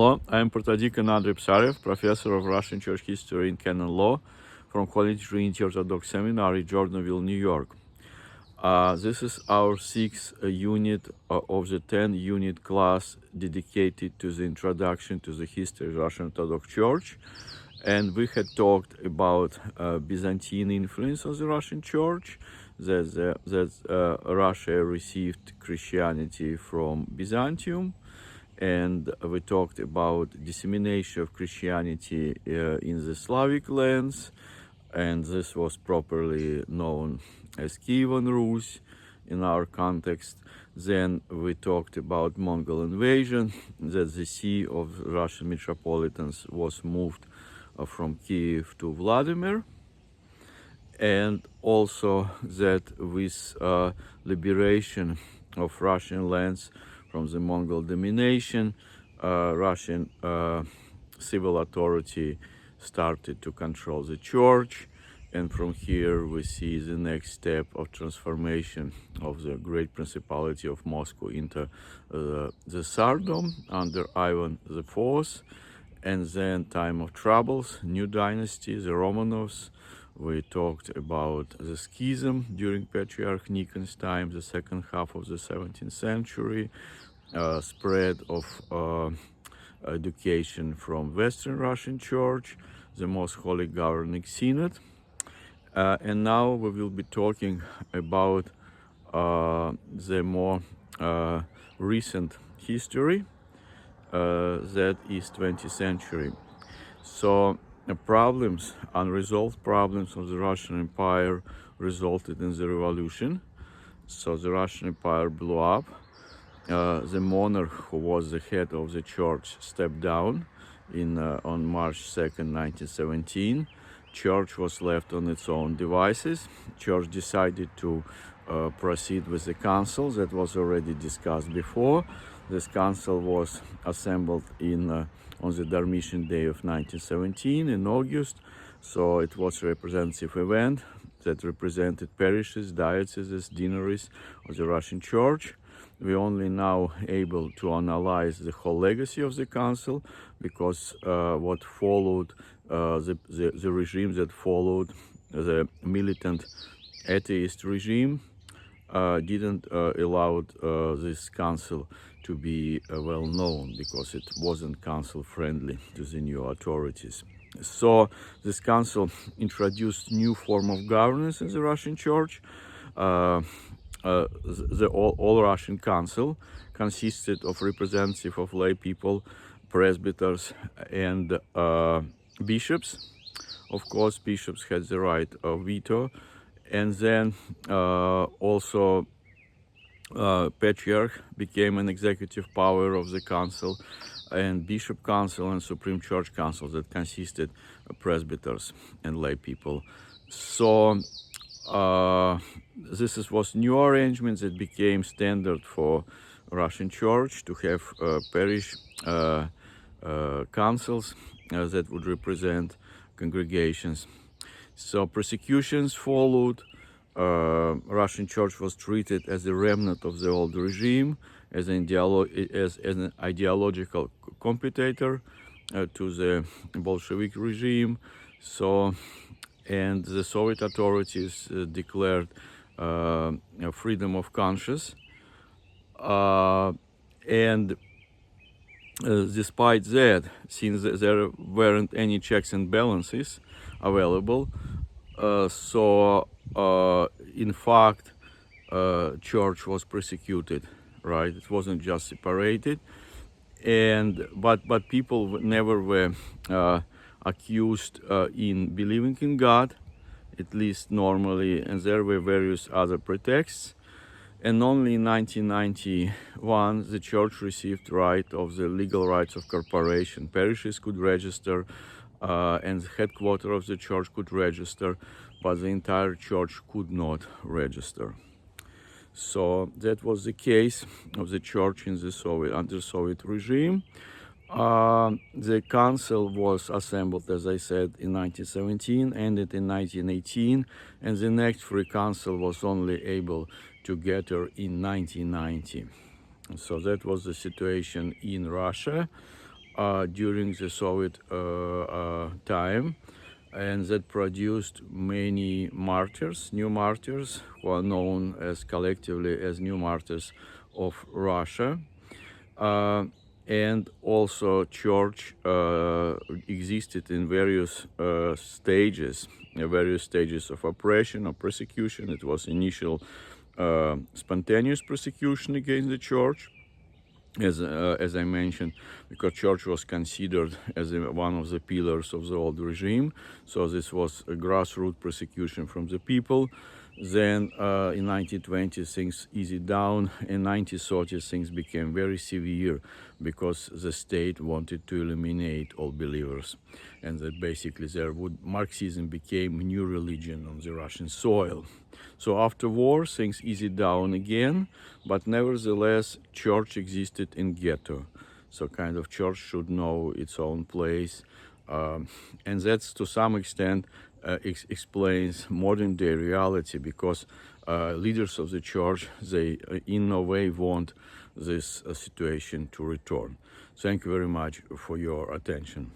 Hello, I am Protodeacon Andrei Psarev, Professor of Russian Church History and Canon Law from Holy Trinity Orthodox Seminary, Jordanville, New York. This is our sixth unit of the 10-unit class dedicated to the introduction to the history of Russian Orthodox Church. And we had talked about Byzantine influence on the Russian Church, that Russia received Christianity from Byzantium. And we talked about dissemination of Christianity in the Slavic lands, and this was properly known as Kievan Rus in our context. Then we talked about Mongol invasion, that the see of Russian metropolitans was moved from Kiev to Vladimir, and also that with liberation of Russian lands from the Mongol domination, Russian civil authority started to control the church, and from here we see the next step of transformation of the great principality of Moscow into the Tsardom under Ivan IV, and then time of troubles, new dynasty, the Romanovs. We talked about the schism during Patriarch Nikon's time, the second half of the 17th century, spread of education from Western Russian Church, the Most Holy Governing Synod. And now we will be talking about the more recent history, that is 20th century. So problems, unresolved problems of the Russian Empire resulted in the revolution. So the Russian Empire blew up. The monarch who was the head of the church stepped down on March 2nd, 1917. Church was left on its own devices. Church decided to proceed with the council that was already discussed before. This council was assembled on the Dormition Day of 1917 in August. So it was a representative event that represented parishes, dioceses, deaneries of the Russian Church. We're only now able to analyze the whole legacy of the council, because what followed, the regime that followed, the militant atheist regime, didn't allow this council to be well known, because it wasn't council friendly to the new authorities. So this council introduced new form of governance in the Russian Church. The All-Russian Council consisted of representatives of lay people, presbyters, and bishops. Of course, bishops had the right of veto, and then also Patriarch became an executive power of the council, and Bishop Council and Supreme Church Council that consisted of presbyters and lay people. So this was new arrangement that became standard for Russian Church, to have parish councils that would represent congregations. So persecutions followed. Russian Church was treated as a remnant of the old regime, as an ideological competitor to the Bolshevik regime. So, and the Soviet authorities declared freedom of conscience. And despite that, since there weren't any checks and balances available, in fact, church was persecuted, right? It wasn't just separated, but people never were accused in believing in God, at least normally, and there were various other pretexts. And only in 1991 the church received right of the legal rights of corporation. Parishes could register, and the headquarters of the church could register, but the entire church could not register. So that was the case of the church in the under Soviet regime. The council was assembled, as I said, in 1917, ended in 1918, and the next free council was only able to gather in 1990. So that was the situation in Russia. during the Soviet time, and that produced many martyrs, new martyrs, who are known as collectively as new martyrs of Russia. And also church existed in various stages of oppression or persecution. It was initial spontaneous persecution against the church, as I mentioned, because church was considered as one of the pillars of the old regime. So this was a grassroots persecution from the people. Then in 1920s things eased down. In 1930s things became very severe because the state wanted to eliminate all believers, and that basically Marxism became a new religion on the Russian soil. So after war things eased down again, but nevertheless church existed in Ghetto. So kind of church should know its own place, and that's to some extent explains modern day reality, because leaders of the church, they in no way want this situation to return. Thank you very much for your attention.